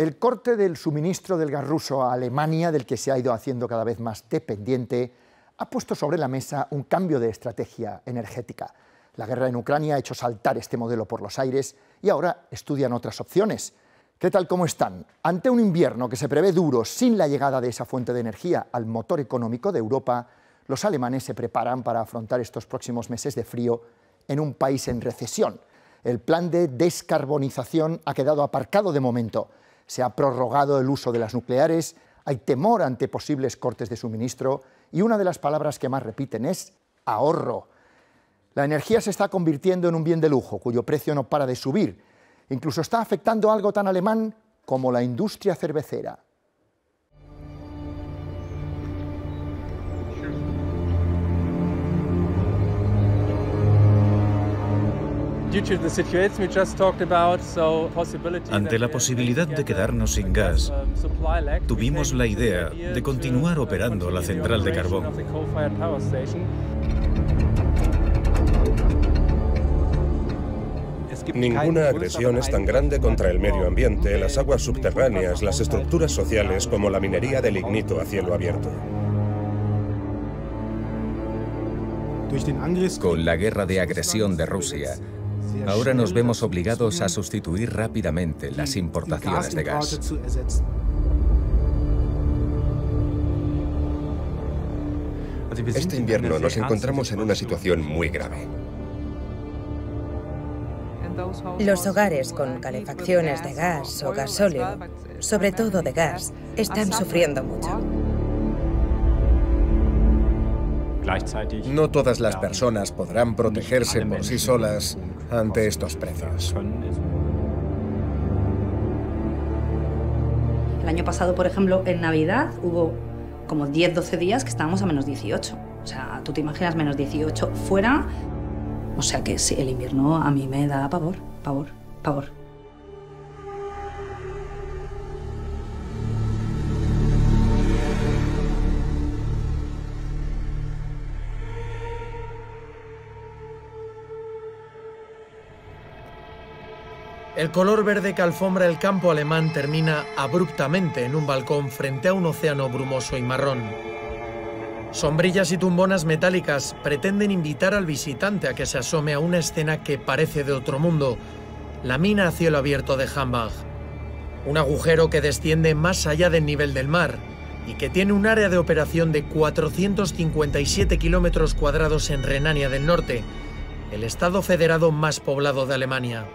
El corte del suministro del gas ruso a Alemania, del que se ha ido haciendo cada vez más dependiente, ha puesto sobre la mesa un cambio de estrategia energética. La guerra en Ucrania ha hecho saltar este modelo por los aires y ahora estudian otras opciones. ¿Qué tal, cómo están? Ante un invierno que se prevé duro sin la llegada de esa fuente de energía al motor económico de Europa, los alemanes se preparan para afrontar estos próximos meses de frío en un país en recesión. El plan de descarbonización ha quedado aparcado de momento. Se ha prorrogado el uso de las nucleares, hay temor ante posibles cortes de suministro y una de las palabras que más repiten es ahorro. La energía se está convirtiendo en un bien de lujo, cuyo precio no para de subir. Incluso está afectando algo tan alemán como la industria cervecera. Ante la posibilidad de quedarnos sin gas, tuvimos la idea de continuar operando la central de carbón. Ninguna agresión es tan grande contra el medio ambiente, las aguas subterráneas, las estructuras sociales como la minería de lignito a cielo abierto. Con la guerra de agresión de Rusia, ahora nos vemos obligados a sustituir rápidamente las importaciones de gas. Este invierno nos encontramos en una situación muy grave. Los hogares con calefacciones de gas o gasóleo, sobre todo de gas, están sufriendo mucho. No todas las personas podrán protegerse por sí solas ante estos precios. El año pasado, por ejemplo, en Navidad hubo como 10-12 días que estábamos a menos 18. O sea, tú te imaginas menos 18 fuera. O sea que sí, el invierno a mí me da pavor, pavor, pavor. El color verde que alfombra el campo alemán termina abruptamente en un balcón frente a un océano brumoso y marrón. Sombrillas y tumbonas metálicas pretenden invitar al visitante a que se asome a una escena que parece de otro mundo, la mina a cielo abierto de Hambach. Un agujero que desciende más allá del nivel del mar y que tiene un área de operación de 457 kilómetros cuadrados en Renania del Norte, el estado federado más poblado de Alemania.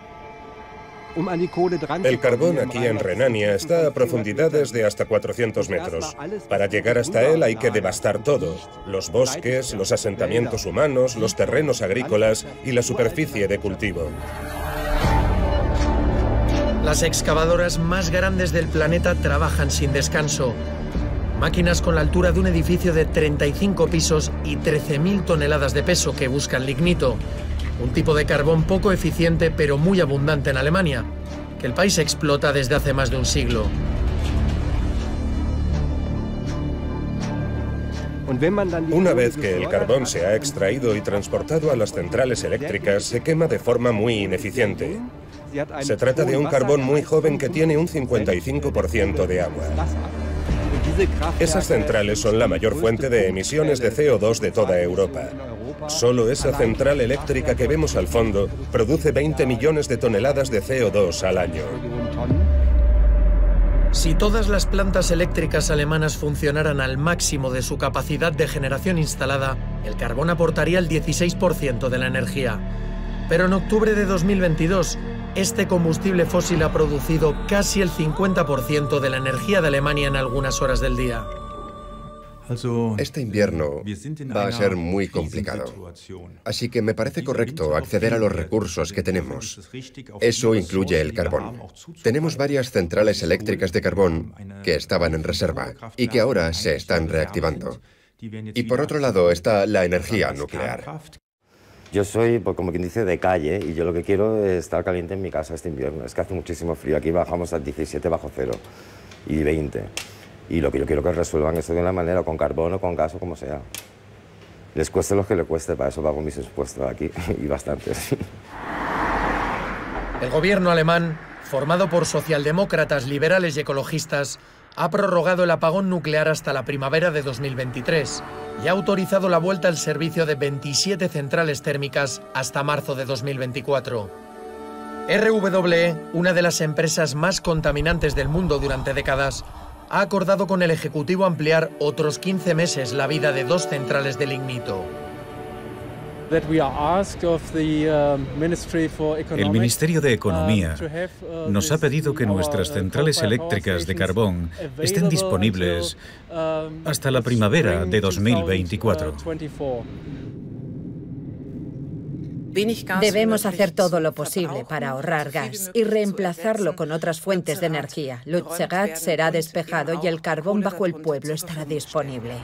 El carbón aquí en Renania está a profundidades de hasta 400 metros. Para llegar hasta él hay que devastar todo: los bosques, los asentamientos humanos, los terrenos agrícolas y la superficie de cultivo. Las excavadoras más grandes del planeta trabajan sin descanso. Máquinas con la altura de un edificio de 35 pisos y 13.000 toneladas de peso que buscan lignito. Un tipo de carbón poco eficiente pero muy abundante en Alemania, que el país explota desde hace más de un siglo. Una vez que el carbón se ha extraído y transportado a las centrales eléctricas, se quema de forma muy ineficiente. Se trata de un carbón muy joven que tiene un 55% de agua. Esas centrales son la mayor fuente de emisiones de CO2 de toda Europa. Solo esa central eléctrica que vemos al fondo produce 20 millones de toneladas de CO2 al año. Si todas las plantas eléctricas alemanas funcionaran al máximo de su capacidad de generación instalada, el carbón aportaría el 16% de la energía. Pero en octubre de 2022, este combustible fósil ha producido casi el 50% de la energía de Alemania en algunas horas del día. Este invierno va a ser muy complicado, así que me parece correcto acceder a los recursos que tenemos. Eso incluye el carbón. Tenemos varias centrales eléctricas de carbón que estaban en reserva y que ahora se están reactivando. Y por otro lado está la energía nuclear. Yo soy, como quien dice, de calle y yo lo que quiero es estar caliente en mi casa este invierno. Es que hace muchísimo frío. Aquí bajamos a 17 bajo cero y 20. Y lo que yo quiero que resuelvan esto de una manera, con carbón o con gas o como sea. Les cueste lo que les cueste, para eso pago mis impuestos aquí, y bastantes. El gobierno alemán formado por socialdemócratas, liberales y ecologistas, ha prorrogado el apagón nuclear hasta la primavera de 2023 y ha autorizado la vuelta al servicio de 27 centrales térmicas hasta marzo de 2024. RWE, una de las empresas más contaminantes del mundo durante décadas, ha acordado con el Ejecutivo ampliar otros 15 meses la vida de 2 centrales de lignito. El Ministerio de Economía nos ha pedido que nuestras centrales eléctricas de carbón estén disponibles hasta la primavera de 2024. Debemos hacer todo lo posible para ahorrar gas y reemplazarlo con otras fuentes de energía. Lutzegat será despejado y el carbón bajo el pueblo estará disponible.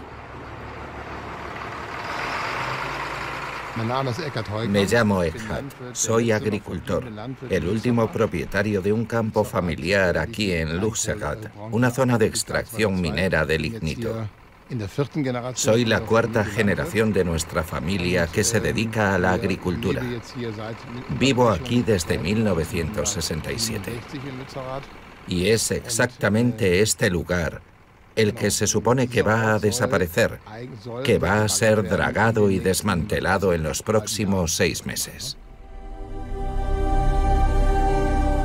Me llamo Eckhard, soy agricultor, el último propietario de un campo familiar aquí en Lutzegat, una zona de extracción minera de lignito. Soy la 4ª generación de nuestra familia que se dedica a la agricultura. Vivo aquí desde 1967. Y es exactamente este lugar el que se supone que va a desaparecer, que va a ser dragado y desmantelado en los próximos 6 meses.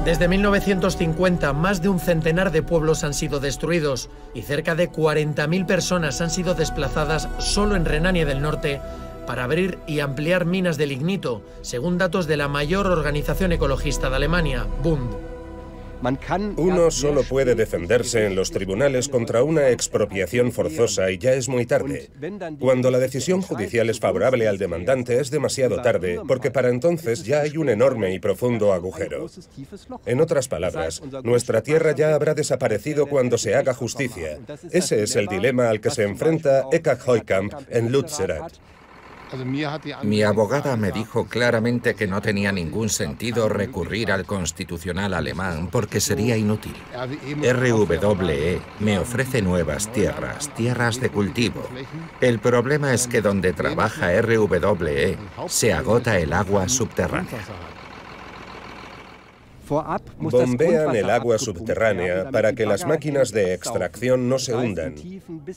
Desde 1950, más de un centenar de pueblos han sido destruidos y cerca de 40.000 personas han sido desplazadas solo en Renania del Norte para abrir y ampliar minas de lignito, según datos de la mayor organización ecologista de Alemania, Bund. Uno solo puede defenderse en los tribunales contra una expropiación forzosa y ya es muy tarde. Cuando la decisión judicial es favorable al demandante es demasiado tarde, porque para entonces ya hay un enorme y profundo agujero. En otras palabras, nuestra tierra ya habrá desaparecido cuando se haga justicia. Ese es el dilema al que se enfrenta Eckhard Heukamp en Lutzerat. Mi abogada me dijo claramente que no tenía ningún sentido recurrir al constitucional alemán porque sería inútil. RWE me ofrece nuevas tierras, tierras de cultivo. El problema es que donde trabaja RWE se agota el agua subterránea. Bombean el agua subterránea para que las máquinas de extracción no se hundan.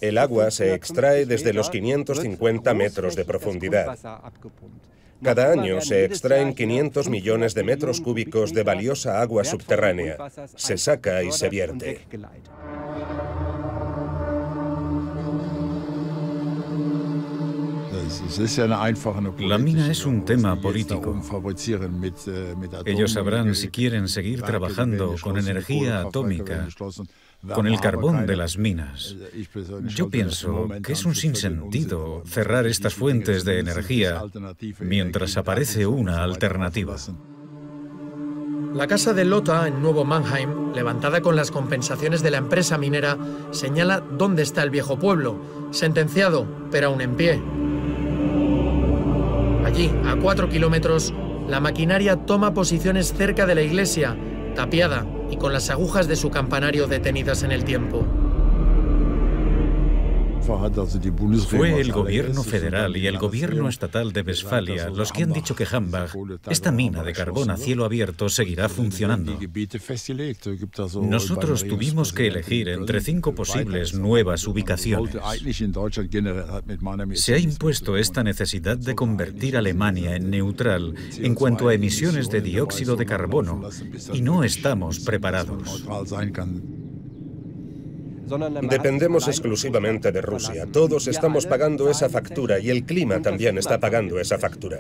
El agua se extrae desde los 550 metros de profundidad. Cada año se extraen 500 millones de metros cúbicos de valiosa agua subterránea. Se saca y se vierte. La mina es un tema político. Ellos sabrán si quieren seguir trabajando con energía atómica, con el carbón de las minas. Yo pienso que es un sinsentido cerrar estas fuentes de energía mientras aparece una alternativa. La casa de Lothar en Nuevo Mannheim, levantada con las compensaciones de la empresa minera, señala dónde está el viejo pueblo, sentenciado, pero aún en pie. Allí, a 4 kilómetros, la maquinaria toma posiciones cerca de la iglesia, tapiada y con las agujas de su campanario detenidas en el tiempo. Fue el gobierno federal y el gobierno estatal de Westfalia los que han dicho que Hambach, esta mina de carbón a cielo abierto, seguirá funcionando. Nosotros tuvimos que elegir entre 5 posibles nuevas ubicaciones. Se ha impuesto esta necesidad de convertir a Alemania en neutral en cuanto a emisiones de dióxido de carbono, y no estamos preparados. Dependemos exclusivamente de Rusia. Todos estamos pagando esa factura y el clima también está pagando esa factura.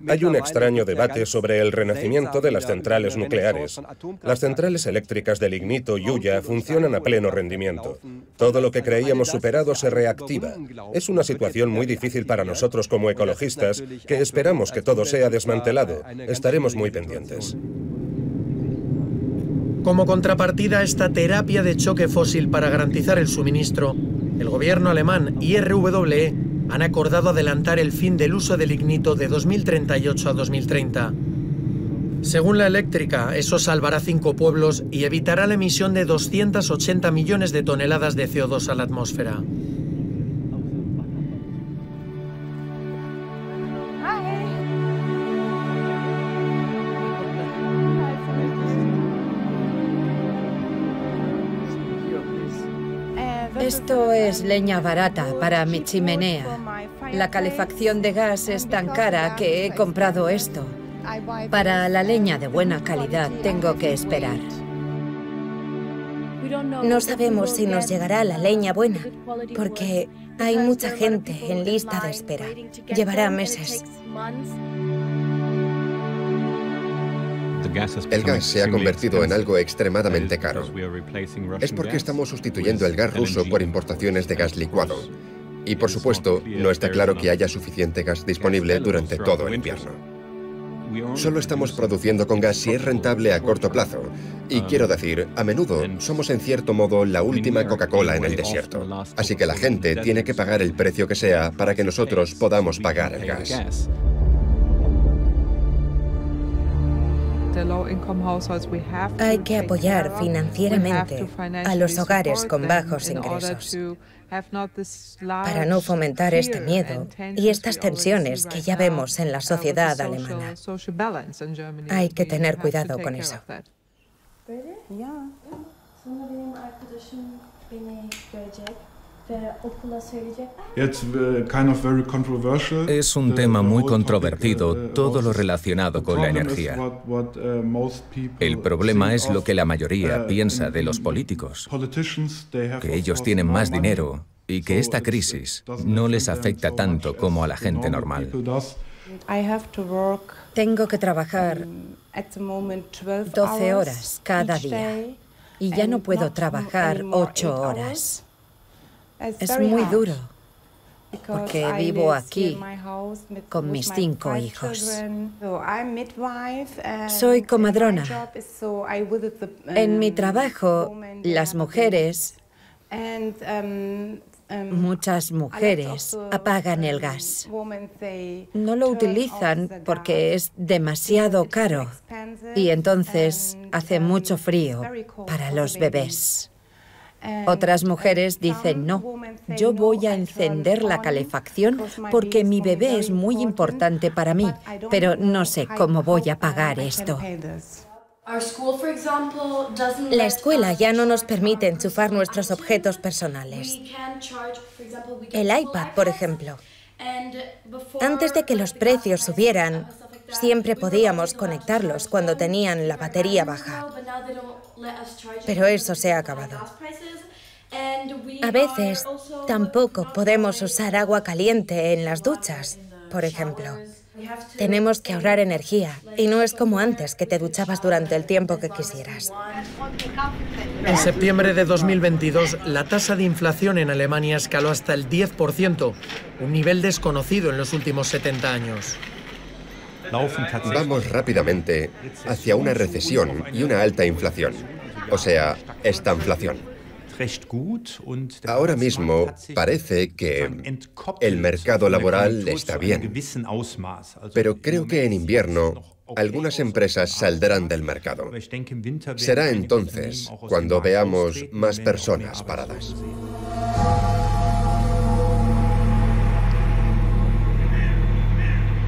Hay un extraño debate sobre el renacimiento de las centrales nucleares. Las centrales eléctricas de lignito y hulla funcionan a pleno rendimiento. Todo lo que creíamos superado se reactiva. Es una situación muy difícil para nosotros como ecologistas, que esperamos que todo sea desmantelado. Estaremos muy pendientes. Como contrapartida a esta terapia de choque fósil para garantizar el suministro, el gobierno alemán y RWE han acordado adelantar el fin del uso del lignito de 2038 a 2030. Según la eléctrica, eso salvará 5 pueblos y evitará la emisión de 280 millones de toneladas de CO2 a la atmósfera. Esto es leña barata para mi chimenea. La calefacción de gas es tan cara que he comprado esto. Para la leña de buena calidad tengo que esperar. No sabemos si nos llegará la leña buena, porque hay mucha gente en lista de espera. Llevará meses. El gas se ha convertido en algo extremadamente caro. Es porque estamos sustituyendo el gas ruso por importaciones de gas licuado. Y por supuesto, no está claro que haya suficiente gas disponible durante todo el invierno. Solo estamos produciendo con gas si es rentable a corto plazo. Y quiero decir, a menudo somos en cierto modo la última Coca-Cola en el desierto. Así que la gente tiene que pagar el precio que sea para que nosotros podamos pagar el gas. Hay que apoyar financieramente a los hogares con bajos ingresos para no fomentar este miedo y estas tensiones que ya vemos en la sociedad alemana. Hay que tener cuidado con eso. Es un tema muy controvertido, todo lo relacionado con la energía. El problema es lo que la mayoría piensa de los políticos, que ellos tienen más dinero y que esta crisis no les afecta tanto como a la gente normal. Tengo que trabajar 12 horas cada día y ya no puedo trabajar 8 horas. Es muy duro, porque vivo aquí con mis 5 hijos. Soy comadrona. En mi trabajo, las mujeres, muchas mujeres, apagan el gas. No lo utilizan porque es demasiado caro y entonces hace mucho frío para los bebés. Otras mujeres dicen, no, yo voy a encender la calefacción porque mi bebé es muy importante para mí, pero no sé cómo voy a pagar esto. La escuela ya no nos permite enchufar nuestros objetos personales. El iPad, por ejemplo. Antes de que los precios subieran, siempre podíamos conectarlos cuando tenían la batería baja. Pero eso se ha acabado. A veces tampoco podemos usar agua caliente en las duchas, por ejemplo. Tenemos que ahorrar energía y no es como antes, que te duchabas durante el tiempo que quisieras. En septiembre de 2022, la tasa de inflación en Alemania escaló hasta el 10%, un nivel desconocido en los últimos 70 años. Vamos rápidamente hacia una recesión y una alta inflación, o sea, estanflación. Ahora mismo parece que el mercado laboral está bien, pero creo que en invierno algunas empresas saldrán del mercado. Será entonces cuando veamos más personas paradas.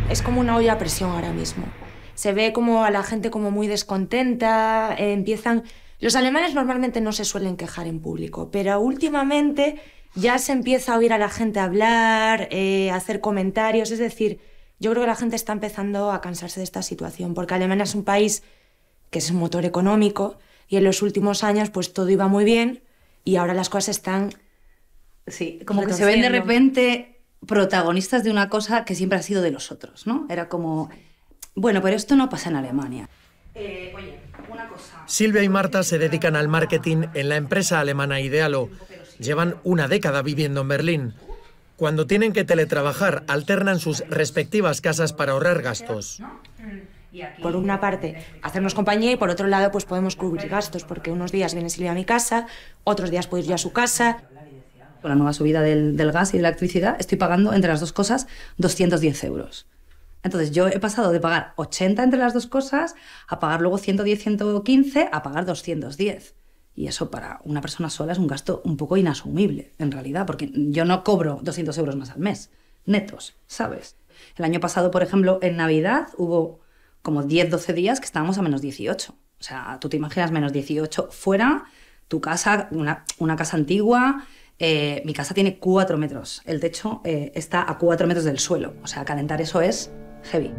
Es como una olla a presión ahora mismo. Se ve como a la gente como muy descontenta, empiezan... Los alemanes normalmente no se suelen quejar en público, pero últimamente ya se empieza a oír a la gente hablar, hacer comentarios, es decir, yo creo que la gente está empezando a cansarse de esta situación, porque Alemania es un país que es un motor económico y en los últimos años pues todo iba muy bien y ahora las cosas están... Sí, como que se ven de repente protagonistas de una cosa que siempre ha sido de los otros, ¿no? Era como, bueno, pero esto no pasa en Alemania. Oye, una cosa... Silvia y Marta se dedican al marketing en la empresa alemana Idealo. Llevan una década viviendo en Berlín. Cuando tienen que teletrabajar, alternan sus respectivas casas para ahorrar gastos. Por una parte, hacernos compañía y por otro lado, pues podemos cubrir gastos, porque unos días viene Silvia a mi casa, otros días puedo ir yo a su casa. Con la nueva subida del gas y de la electricidad, estoy pagando entre las dos cosas 210 euros. Entonces yo he pasado de pagar 80 entre las dos cosas a pagar luego 110, 115, a pagar 210. Y eso para una persona sola es un gasto un poco inasumible, en realidad, porque yo no cobro 200 euros más al mes, netos, ¿sabes? El año pasado, por ejemplo, en Navidad hubo como 10, 12 días que estábamos a menos 18. O sea, tú te imaginas menos 18 fuera, tu casa, una casa antigua, Mi casa tiene 4 metros. El techo está a 4 metros del suelo. O sea, calentar eso es heavy.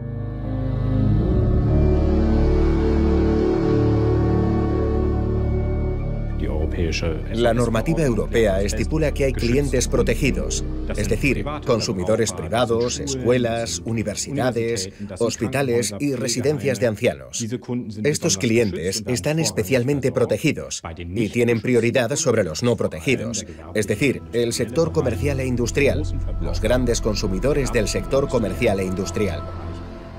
La normativa europea estipula que hay clientes protegidos, es decir, consumidores privados, escuelas, universidades, hospitales y residencias de ancianos. Estos clientes están especialmente protegidos y tienen prioridad sobre los no protegidos, es decir, el sector comercial e industrial, los grandes consumidores del sector comercial e industrial.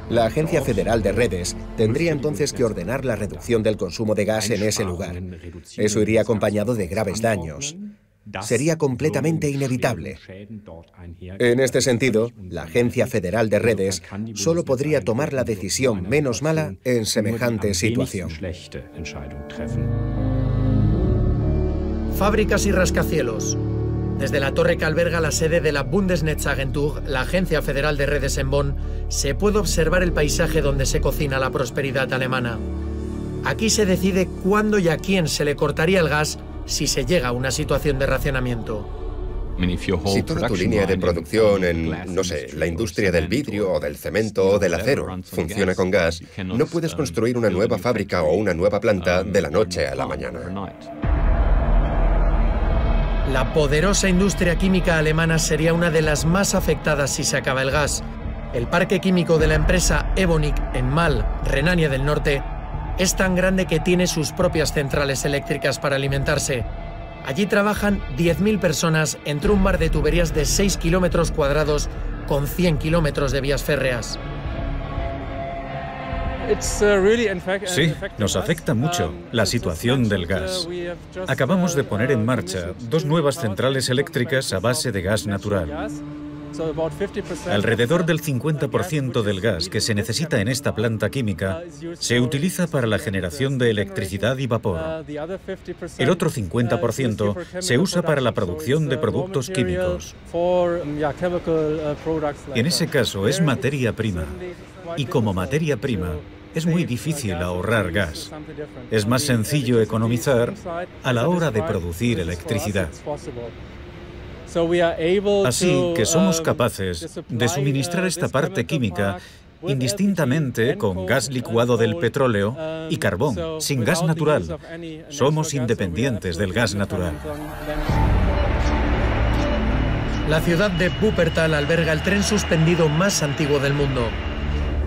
La Agencia Federal de Redes tendría entonces que ordenar la reducción del consumo de gas en ese lugar. Eso iría acompañado de graves daños. Sería completamente inevitable. En este sentido, la Agencia Federal de Redes solo podría tomar la decisión menos mala en semejante situación. Fábricas y rascacielos. Desde la torre que alberga la sede de la Bundesnetzagentur, la Agencia Federal de Redes en Bonn, se puede observar el paisaje donde se cocina la prosperidad alemana. Aquí se decide cuándo y a quién se le cortaría el gas si se llega a una situación de racionamiento. Si toda tu línea de producción en, no sé, la industria del vidrio o del cemento o del acero funciona con gas, no puedes construir una nueva fábrica o una nueva planta de la noche a la mañana. La poderosa industria química alemana sería una de las más afectadas si se acaba el gas. El parque químico de la empresa Evonik en Mal, Renania del Norte, es tan grande que tiene sus propias centrales eléctricas para alimentarse. Allí trabajan 10.000 personas entre un mar de tuberías de 6 kilómetros cuadrados con 100 kilómetros de vías férreas. Sí, nos afecta mucho la situación del gas. Acabamos de poner en marcha 2 nuevas centrales eléctricas a base de gas natural. Alrededor del 50% del gas que se necesita en esta planta química se utiliza para la generación de electricidad y vapor. El otro 50% se usa para la producción de productos químicos. En ese caso es materia prima. Y como materia prima, es muy difícil ahorrar gas. Es más sencillo economizar a la hora de producir electricidad. Así que somos capaces de suministrar esta parte química indistintamente con gas licuado del petróleo y carbón, sin gas natural. Somos independientes del gas natural. La ciudad de Wuppertal alberga el tren suspendido más antiguo del mundo.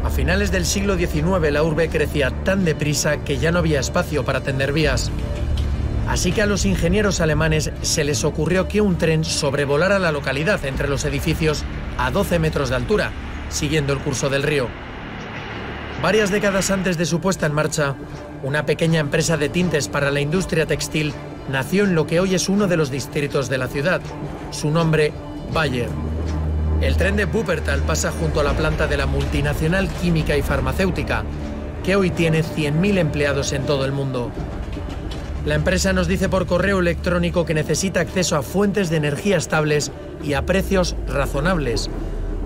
A finales del siglo XIX la urbe crecía tan deprisa que ya no había espacio para tender vías. Así que a los ingenieros alemanes se les ocurrió que un tren sobrevolara la localidad entre los edificios a 12 metros de altura, siguiendo el curso del río. Varias décadas antes de su puesta en marcha, una pequeña empresa de tintes para la industria textil nació en lo que hoy es uno de los distritos de la ciudad. Su nombre, Bayer. El tren de Wuppertal pasa junto a la planta de la multinacional química y farmacéutica, que hoy tiene 100.000 empleados en todo el mundo. La empresa nos dice por correo electrónico que necesita acceso a fuentes de energía estables y a precios razonables,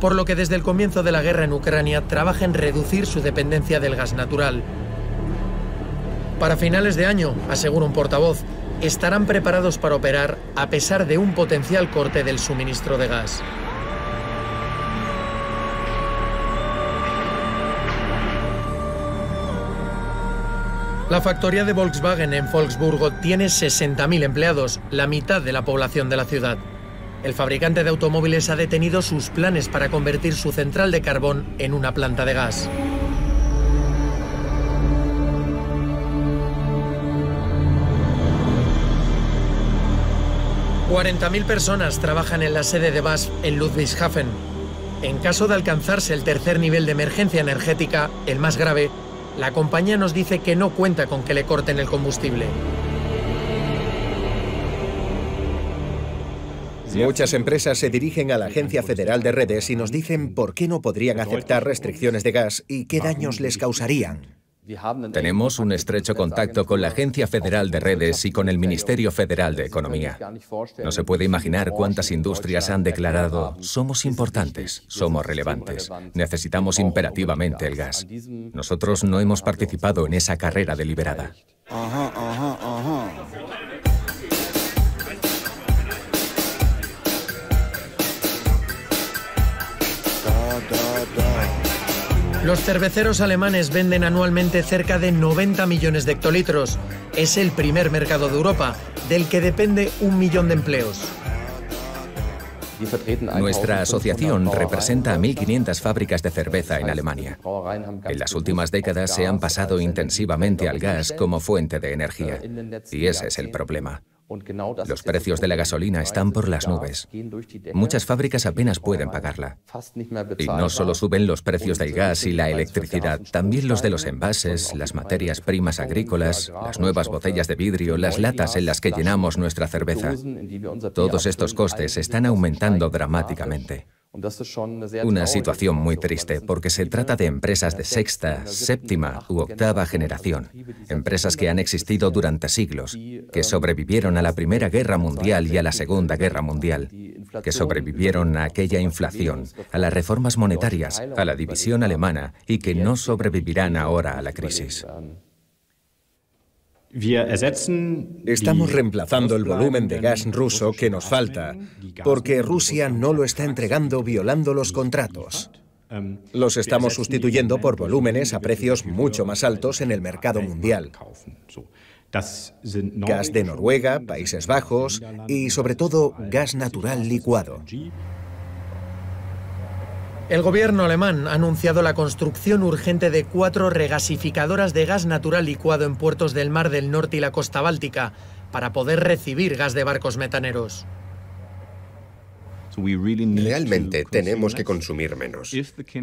por lo que desde el comienzo de la guerra en Ucrania trabaja en reducir su dependencia del gas natural. Para finales de año, asegura un portavoz, estarán preparados para operar a pesar de un potencial corte del suministro de gas. La factoría de Volkswagen en Wolfsburgo tiene 60.000 empleados, la mitad de la población de la ciudad. El fabricante de automóviles ha detenido sus planes para convertir su central de carbón en una planta de gas. $40.000 personas trabajan en la sede de BASF en Ludwigshafen. En caso de alcanzarse el tercer nivel de emergencia energética, el más grave, la compañía nos dice que no cuenta con que le corten el combustible. Muchas empresas se dirigen a la Agencia Federal de Redes y nos dicen por qué no podrían aceptar restricciones de gas y qué daños les causarían. Tenemos un estrecho contacto con la Agencia Federal de Redes y con el Ministerio Federal de Economía. No se puede imaginar cuántas industrias han declarado: somos importantes, somos relevantes, necesitamos imperativamente el gas. Nosotros no hemos participado en esa carrera deliberada. Los cerveceros alemanes venden anualmente cerca de 90 millones de hectolitros. Es el primer mercado de Europa, del que depende 1 millón de empleos. Nuestra asociación representa a 1.500 fábricas de cerveza en Alemania. En las últimas décadas se han pasado intensivamente al gas como fuente de energía. Y ese es el problema. Los precios de la gasolina están por las nubes. Muchas fábricas apenas pueden pagarla. Y no solo suben los precios del gas y la electricidad, también los de los envases, las materias primas agrícolas, las nuevas botellas de vidrio, las latas en las que llenamos nuestra cerveza. Todos estos costes están aumentando dramáticamente. Una situación muy triste, porque se trata de empresas de sexta, séptima u octava generación. Empresas que han existido durante siglos, que sobrevivieron a la Primera Guerra Mundial y a la Segunda Guerra Mundial, que sobrevivieron a aquella inflación, a las reformas monetarias, a la división alemana y que no sobrevivirán ahora a la crisis. Estamos reemplazando el volumen de gas ruso que nos falta, porque Rusia no lo está entregando violando los contratos. Los estamos sustituyendo por volúmenes a precios mucho más altos en el mercado mundial. Gas de Noruega, Países Bajos y, sobre todo, gas natural licuado. El gobierno alemán ha anunciado la construcción urgente de 4 regasificadoras de gas natural licuado en puertos del Mar del Norte y la costa báltica para poder recibir gas de barcos metaneros. Realmente tenemos que consumir menos.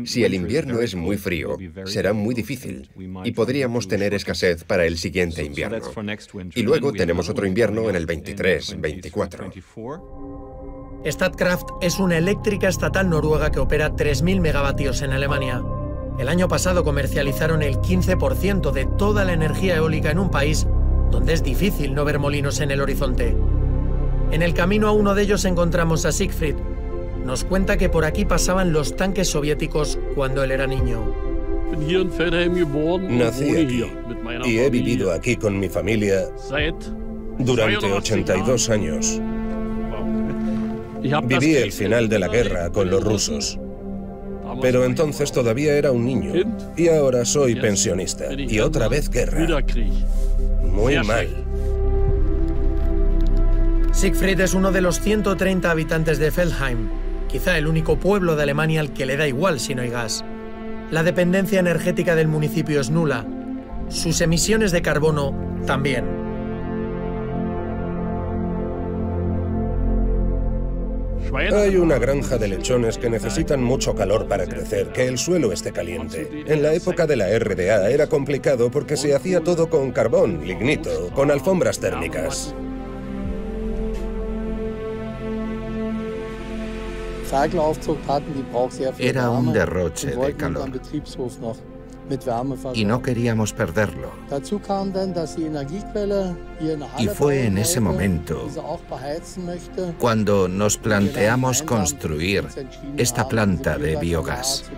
Si el invierno es muy frío, será muy difícil y podríamos tener escasez para el siguiente invierno. Y luego tenemos otro invierno en el 23-24. Statkraft es una eléctrica estatal noruega que opera 3.000 megavatios en Alemania. El año pasado comercializaron el 15% de toda la energía eólica en un país donde es difícil no ver molinos en el horizonte. En el camino a uno de ellos encontramos a Siegfried. Nos cuenta que por aquí pasaban los tanques soviéticos cuando él era niño. Nací aquí y he vivido aquí con mi familia durante 82 años. Viví el final de la guerra con los rusos, pero entonces todavía era un niño y ahora soy pensionista y otra vez guerra. Muy mal. Siegfried es uno de los 130 habitantes de Feldheim, quizá el único pueblo de Alemania al que le da igual si no hay gas. La dependencia energética del municipio es nula. Sus emisiones de carbono también. Hay una granja de lechones que necesitan mucho calor para crecer, que el suelo esté caliente. En la época de la RDA era complicado porque se hacía todo con carbón, lignito, con alfombras térmicas. Era un derroche de calor y no queríamos perderlo. Y fue en ese momento cuando nos planteamos construir esta planta de biogás.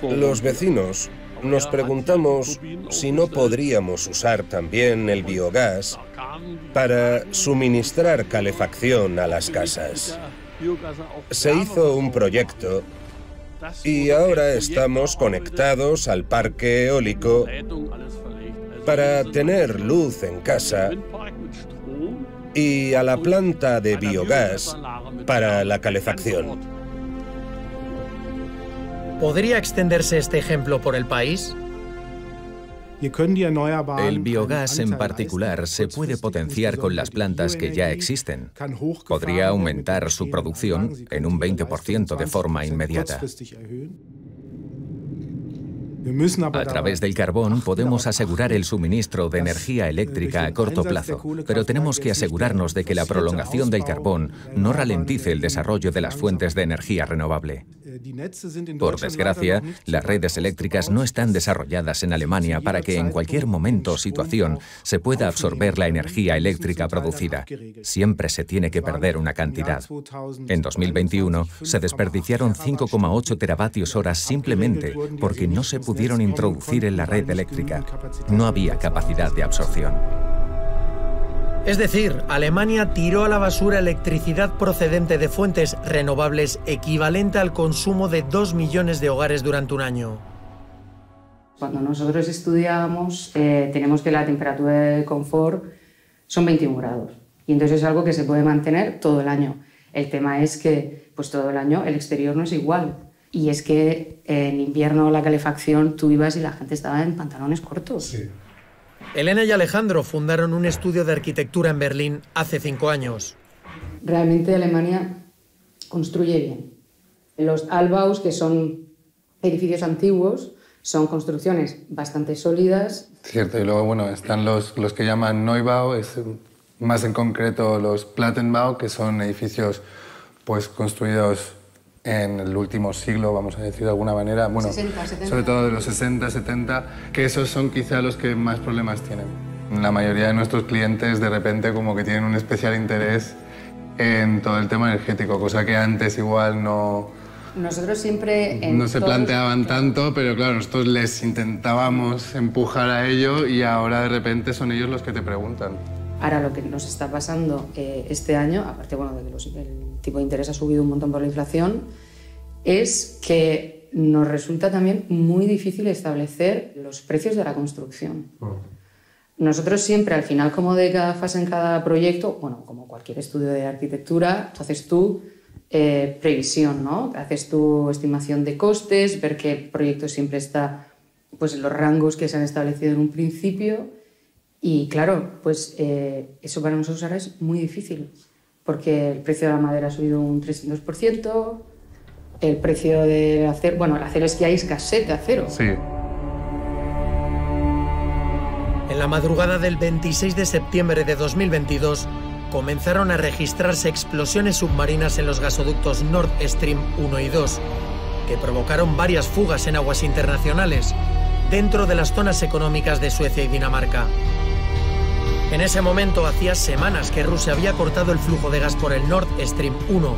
Los vecinos nos preguntamos si no podríamos usar también el biogás para suministrar calefacción a las casas. Se hizo un proyecto y ahora estamos conectados al parque eólico para tener luz en casa y a la planta de biogás para la calefacción. ¿Podría extenderse este ejemplo por el país? El biogás en particular se puede potenciar con las plantas que ya existen. Podría aumentar su producción en un 20% de forma inmediata. A través del carbón podemos asegurar el suministro de energía eléctrica a corto plazo, pero tenemos que asegurarnos de que la prolongación del carbón no ralentice el desarrollo de las fuentes de energía renovable. Por desgracia, las redes eléctricas no están desarrolladas en Alemania para que en cualquier momento o situación se pueda absorber la energía eléctrica producida. Siempre se tiene que perder una cantidad. En 2021 se desperdiciaron 5,8 teravatios horas simplemente porque no se pudieron introducir en la red eléctrica. No había capacidad de absorción. Es decir, Alemania tiró a la basura electricidad procedente de fuentes renovables equivalente al consumo de 2 millones de hogares durante un año. Cuando nosotros estudiábamos, tenemos que la temperatura de confort son 21 grados. Y entonces es algo que se puede mantener todo el año. El tema es que pues todo el año el exterior no es igual. Y es que en invierno la calefacción tú ibas y la gente estaba en pantalones cortos. Sí. Elena y Alejandro fundaron un estudio de arquitectura en Berlín hace 5 años. Realmente Alemania construye bien. Los Altbaus, que son edificios antiguos, son construcciones bastante sólidas. Cierto, y luego bueno, están los que llaman Neubau, más en concreto los Plattenbau, que son edificios pues, construidos en el último siglo, vamos a decir de alguna manera, bueno, 60, 70. Sobre todo de los 60, 70, que esos son quizá los que más problemas tienen. La mayoría de nuestros clientes de repente como que tienen un especial interés en todo el tema energético, cosa que antes igual no... Nosotros siempre... no se planteaban tanto, pero claro, nosotros les intentábamos empujar a ello y ahora de repente son ellos los que te preguntan. Ahora lo que nos está pasando este año, aparte bueno, de que el tipo de interés ha subido un montón por la inflación, es que nos resulta también muy difícil establecer los precios de la construcción. Nosotros siempre, al final, como de cada fase en cada proyecto, bueno, como cualquier estudio de arquitectura, haces tu previsión, ¿no? Haces tu estimación de costes, ver qué proyecto siempre está pues, en los rangos que se han establecido en un principio. Y claro, pues eso para nosotros ahora es muy difícil, porque el precio de la madera ha subido un 300%, el precio del acero, bueno, el acero es que hay escasez de acero. Sí. En la madrugada del 26 de septiembre de 2022 comenzaron a registrarse explosiones submarinas en los gasoductos Nord Stream 1 y 2, que provocaron varias fugas en aguas internacionales dentro de las zonas económicas de Suecia y Dinamarca. En ese momento hacía semanas que Rusia había cortado el flujo de gas por el Nord Stream 1.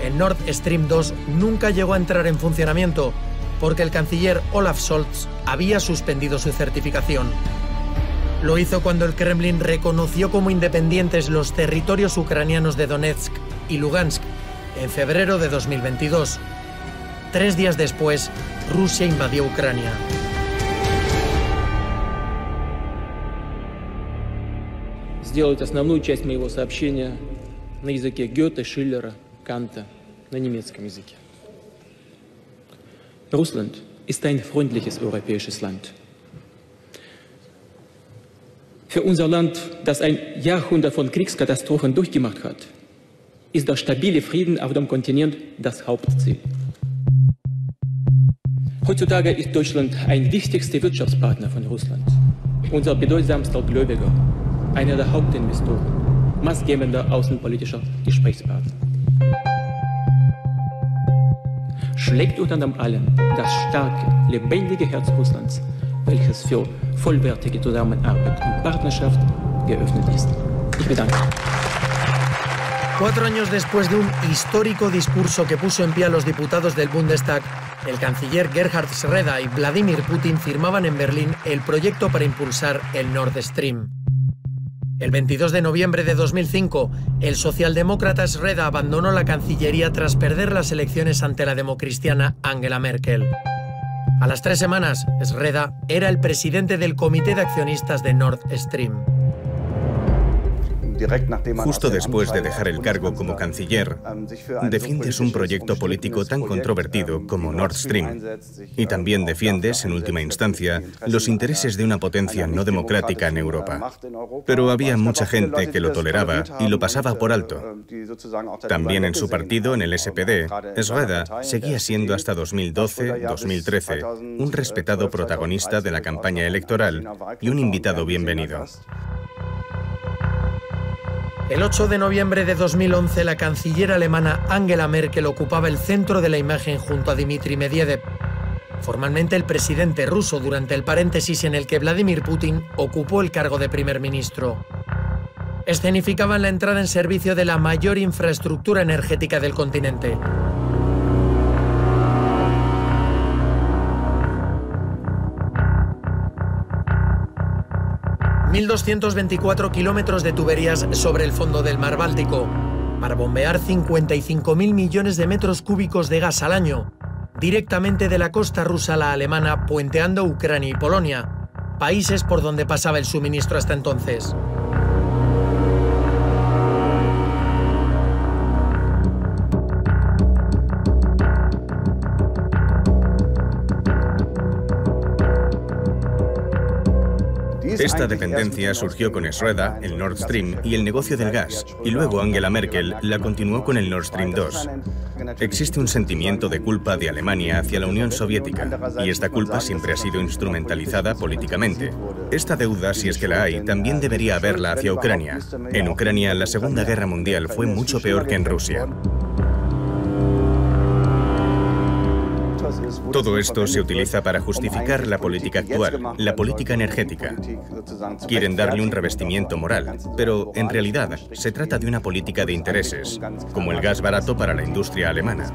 El Nord Stream 2 nunca llegó a entrar en funcionamiento porque el canciller Olaf Scholz había suspendido su certificación. Lo hizo cuando el Kremlin reconoció como independientes los territorios ucranianos de Donetsk y Lugansk en febrero de 2022. 3 días después, Rusia invadió Ucrania. Сделать основную часть моего сообщения на языке Гёте, Шиллера, Канта, на немецком языке. Russland ist ein freundliches europäisches Land. Für unser Land, das ein Jahrhundert von Kriegskatastrophen durchgemacht hat, ist der stabile Frieden auf dem Kontinent das Hauptziel. Heutzutage ist Deutschland ein wichtigster Wirtschaftspartner von Russland, unser bedeutsamster Gläubiger, einer der Hauptinvestoren, maßgebender außenpolitischer Gesprächspartner. Schlägt unter allem das starke, lebendige Herz Russlands, welches für vollwertige Zusammenarbeit und Partnerschaft geöffnet ist. Ich bedanke mich. 4 años después de un histórico discurso que puso en pie a los diputados del Bundestag, el canciller Gerhard Schröder y Vladimir Putin firmaban en Berlín el proyecto para impulsar el Nord Stream. El 22 de noviembre de 2005, el socialdemócrata Schröder abandonó la Cancillería tras perder las elecciones ante la democristiana Angela Merkel. A las 3 semanas, Schröder era el presidente del Comité de Accionistas de Nord Stream. Justo después de dejar el cargo como canciller, defiendes un proyecto político tan controvertido como Nord Stream y también defiendes, en última instancia, los intereses de una potencia no democrática en Europa. Pero había mucha gente que lo toleraba y lo pasaba por alto. También en su partido, en el SPD, Schröder seguía siendo hasta 2012-2013 un respetado protagonista de la campaña electoral y un invitado bienvenido. El 8 de noviembre de 2011, la canciller alemana Angela Merkel ocupaba el centro de la imagen junto a Dmitry Medvedev, formalmente el presidente ruso, durante el paréntesis en el que Vladimir Putin ocupó el cargo de primer ministro. Escenificaban la entrada en servicio de la mayor infraestructura energética del continente. 1.224 kilómetros de tuberías sobre el fondo del mar Báltico para bombear 55.000 millones de metros cúbicos de gas al año, directamente de la costa rusa a la alemana, puenteando Ucrania y Polonia, países por donde pasaba el suministro hasta entonces. Esta dependencia surgió con Schröder, el Nord Stream y el negocio del gas, y luego Angela Merkel la continuó con el Nord Stream 2. Existe un sentimiento de culpa de Alemania hacia la Unión Soviética, y esta culpa siempre ha sido instrumentalizada políticamente. Esta deuda, si es que la hay, también debería haberla hacia Ucrania. En Ucrania, la Segunda Guerra Mundial fue mucho peor que en Rusia. Todo esto se utiliza para justificar la política actual, la política energética. Quieren darle un revestimiento moral, pero en realidad se trata de una política de intereses, como el gas barato para la industria alemana.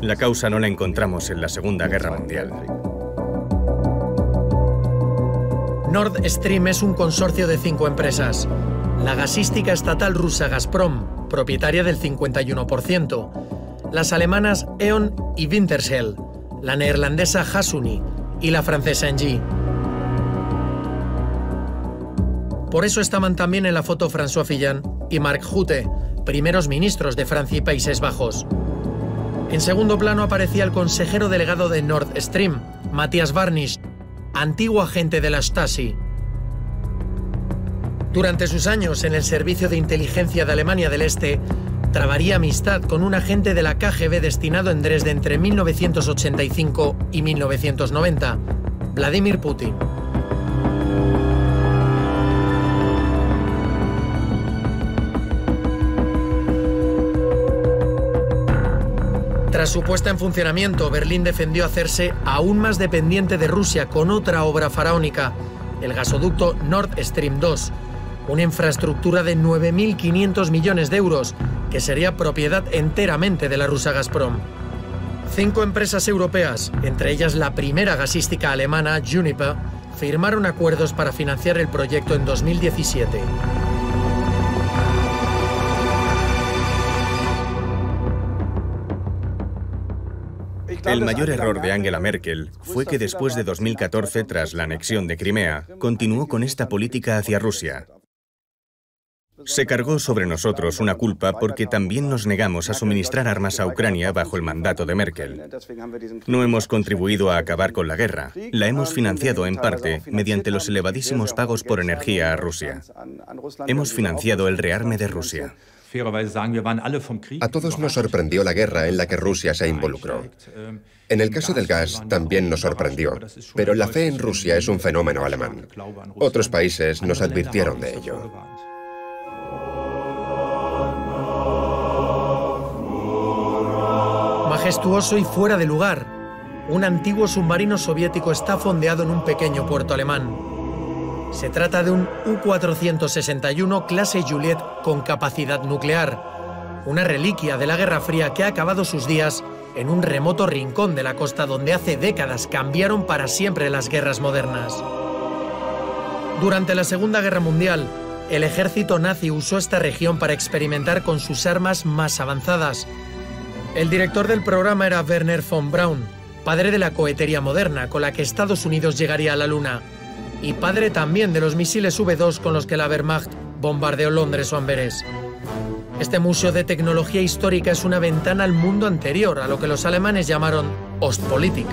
La causa no la encontramos en la Segunda Guerra Mundial. Nord Stream es un consorcio de 5 empresas. La gasística estatal rusa Gazprom, propietaria del 51%, las alemanas E.ON y Wintershall, la neerlandesa Gasunie y la francesa Engie. Por eso estaban también en la foto François Fillon y Mark Rutte, primeros ministros de Francia y Países Bajos. En segundo plano aparecía el consejero delegado de Nord Stream, Matthias Warnisch, antiguo agente de la Stasi. Durante sus años en el Servicio de Inteligencia de Alemania del Este, trabaría amistad con un agente de la KGB destinado en Dresde entre 1985 y 1990, Vladimir Putin. Tras su puesta en funcionamiento, Berlín defendió hacerse aún más dependiente de Rusia con otra obra faraónica, el gasoducto Nord Stream 2, una infraestructura de 9.500 millones de euros, que sería propiedad enteramente de la rusa Gazprom. 5 empresas europeas, entre ellas la primera gasística alemana, Uniper, firmaron acuerdos para financiar el proyecto en 2017. El mayor error de Angela Merkel fue que después de 2014, tras la anexión de Crimea, continuó con esta política hacia Rusia. Se cargó sobre nosotros una culpa porque también nos negamos a suministrar armas a Ucrania bajo el mandato de Merkel. No hemos contribuido a acabar con la guerra, la hemos financiado en parte mediante los elevadísimos pagos por energía a Rusia. Hemos financiado el rearme de Rusia. A todos nos sorprendió la guerra en la que Rusia se involucró. En el caso del gas también nos sorprendió, pero la fe en Rusia es un fenómeno alemán. Otros países nos advirtieron de ello. Majestuoso y fuera de lugar, un antiguo submarino soviético está fondeado en un pequeño puerto alemán. Se trata de un U-461 clase Juliet con capacidad nuclear, una reliquia de la Guerra Fría que ha acabado sus días en un remoto rincón de la costa donde hace décadas cambiaron para siempre las guerras modernas. Durante la Segunda Guerra Mundial, el ejército nazi usó esta región para experimentar con sus armas más avanzadas. El director del programa era Werner von Braun, padre de la cohetería moderna con la que Estados Unidos llegaría a la Luna, y padre también de los misiles V2 con los que la Wehrmacht bombardeó Londres o Amberes. Este museo de tecnología histórica es una ventana al mundo anterior, a lo que los alemanes llamaron Ostpolitik.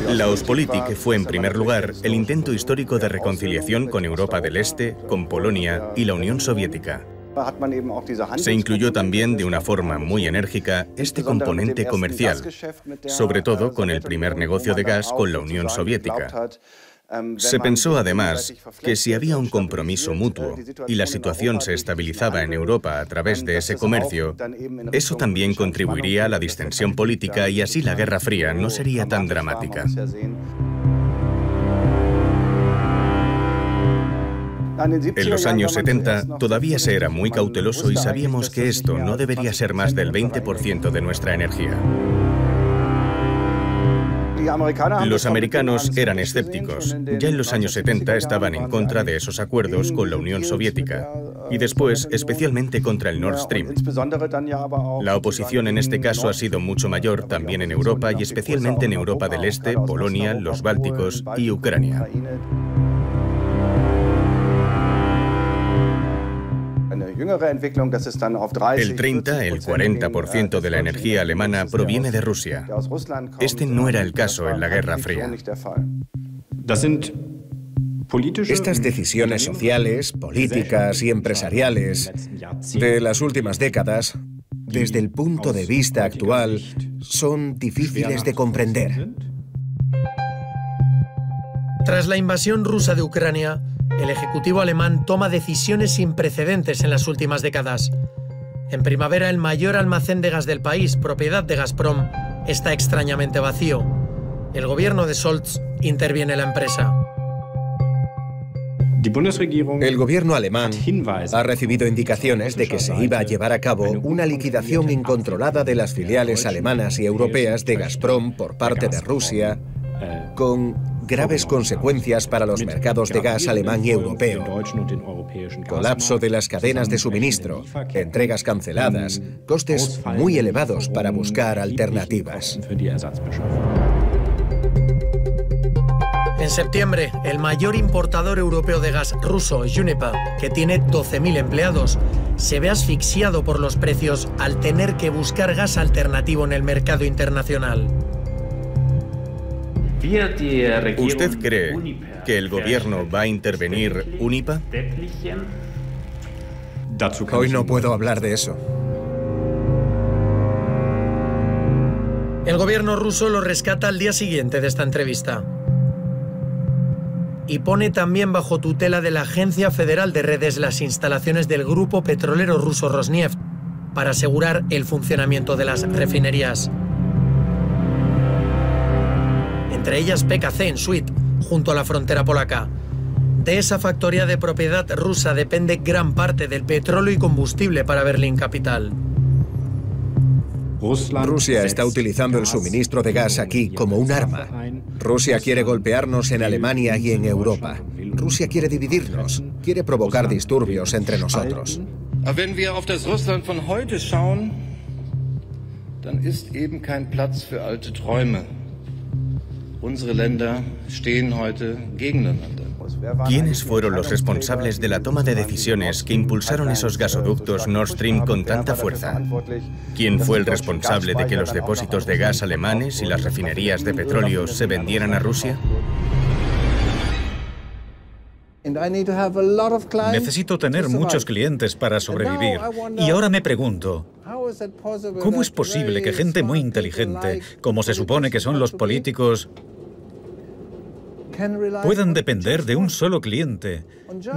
La Ostpolitik fue, en primer lugar, el intento histórico de reconciliación con Europa del Este, con Polonia y la Unión Soviética. Se incluyó también de una forma muy enérgica este componente comercial, sobre todo con el primer negocio de gas con la Unión Soviética. Se pensó además que si había un compromiso mutuo y la situación se estabilizaba en Europa a través de ese comercio, eso también contribuiría a la distensión política y así la Guerra Fría no sería tan dramática. En los años 70 todavía se era muy cauteloso y sabíamos que esto no debería ser más del 20% de nuestra energía. Los americanos eran escépticos. Ya en los años 70 estaban en contra de esos acuerdos con la Unión Soviética y después especialmente contra el Nord Stream. La oposición en este caso ha sido mucho mayor también en Europa y especialmente en Europa del Este, Polonia, los Bálticos y Ucrania. El 30, el 40% de la energía alemana proviene de Rusia. Este no era el caso en la Guerra Fría. Estas decisiones sociales, políticas y empresariales de las últimas décadas, desde el punto de vista actual, son difíciles de comprender. Tras la invasión rusa de Ucrania, el Ejecutivo alemán toma decisiones sin precedentes en las últimas décadas. En primavera, el mayor almacén de gas del país, propiedad de Gazprom, está extrañamente vacío. El gobierno de Scholz interviene en la empresa. El gobierno alemán ha recibido indicaciones de que se iba a llevar a cabo una liquidación incontrolada de las filiales alemanas y europeas de Gazprom por parte de Rusia, con graves consecuencias para los mercados de gas alemán y europeo. Colapso de las cadenas de suministro, entregas canceladas, costes muy elevados para buscar alternativas. En septiembre, el mayor importador europeo de gas ruso, Uniper, que tiene 12.000 empleados, se ve asfixiado por los precios al tener que buscar gas alternativo en el mercado internacional. ¿Usted cree que el gobierno va a intervenir Uniper? Hoy no puedo hablar de eso. El gobierno ruso lo rescata al día siguiente de esta entrevista. Y pone también bajo tutela de la Agencia Federal de Redes las instalaciones del grupo petrolero ruso Rosneft para asegurar el funcionamiento de las refinerías. Entre ellas PKC en Świt, junto a la frontera polaca. De esa factoría de propiedad rusa depende gran parte del petróleo y combustible para Berlín capital. Rusia está utilizando el suministro de gas aquí como un arma. Rusia quiere golpearnos en Alemania y en Europa. Rusia quiere dividirnos, quiere provocar disturbios entre nosotros. Wenn wir auf das Russland von heute schauen, dann ist eben kein Platz für alte Träume. Unsere Länder stehen heute gegeneinander. ¿Quiénes fueron los responsables de la toma de decisiones que impulsaron esos gasoductos Nord Stream con tanta fuerza? ¿Quién fue el responsable de que los depósitos de gas alemanes y las refinerías de petróleo se vendieran a Rusia? Necesito tener muchos clientes para sobrevivir. Y ahora me pregunto, ¿cómo es posible que gente muy inteligente, como se supone que son los políticos, puedan depender de un solo cliente,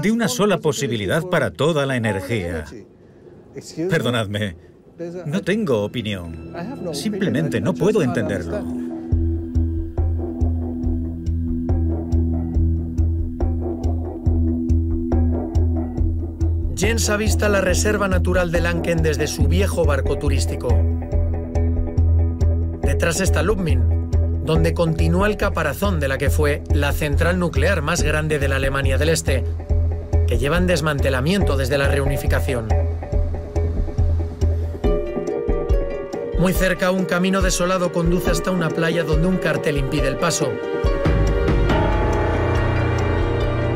de una sola posibilidad para toda la energía? Perdonadme, no tengo opinión. Simplemente no puedo entenderlo. Jens avista la reserva natural de Lanken desde su viejo barco turístico. Detrás está Lubmin, donde continúa el caparazón de la que fue la central nuclear más grande de la Alemania del Este, que lleva en desmantelamiento desde la reunificación. Muy cerca, un camino desolado conduce hasta una playa donde un cartel impide el paso.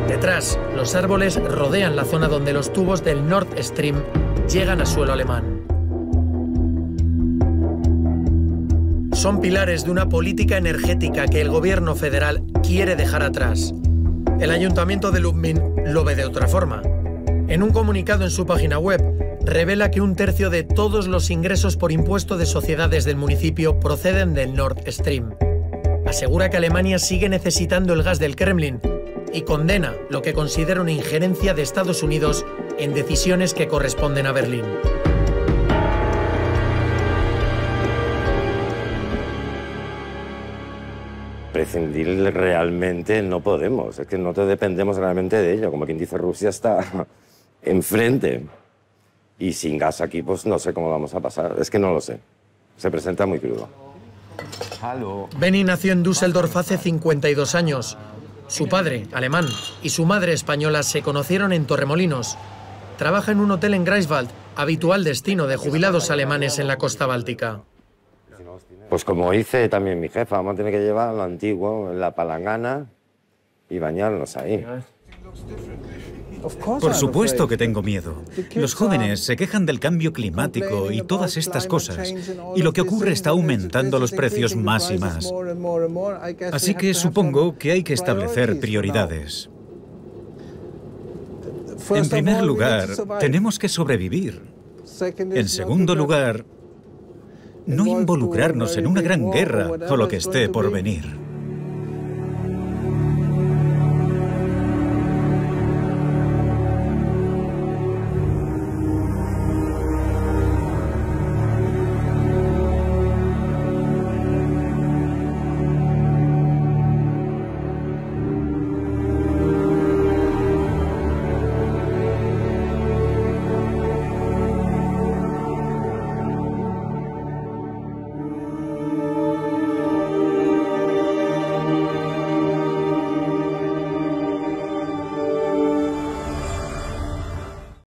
Detrás, los árboles rodean la zona donde los tubos del Nord Stream llegan a suelo alemán. Son pilares de una política energética que el gobierno federal quiere dejar atrás. El ayuntamiento de Lubmin lo ve de otra forma. En un comunicado en su página web, revela que 1/3 de todos los ingresos por impuesto de sociedades del municipio proceden del Nord Stream. Asegura que Alemania sigue necesitando el gas del Kremlin y condena lo que considera una injerencia de Estados Unidos en decisiones que corresponden a Berlín. Prescindir realmente no podemos, es que no te dependemos realmente de ello. Como quien dice, Rusia está enfrente. Y sin gas aquí, pues no sé cómo vamos a pasar. Es que no lo sé. Se presenta muy crudo. Benny nació en Düsseldorf hace 52 años. Su padre, alemán, y su madre española se conocieron en Torremolinos. Trabaja en un hotel en Greifswald, habitual destino de jubilados alemanes en la costa báltica. Pues como dice también mi jefa, vamos a tener que llevar lo antiguo, la palangana, y bañarnos ahí. Por supuesto que tengo miedo. Los jóvenes se quejan del cambio climático y todas estas cosas, y lo que ocurre está aumentando los precios más y más. Así que supongo que hay que establecer prioridades. En primer lugar, tenemos que sobrevivir. En segundo lugar, no involucrarnos en una gran guerra o lo que esté por venir.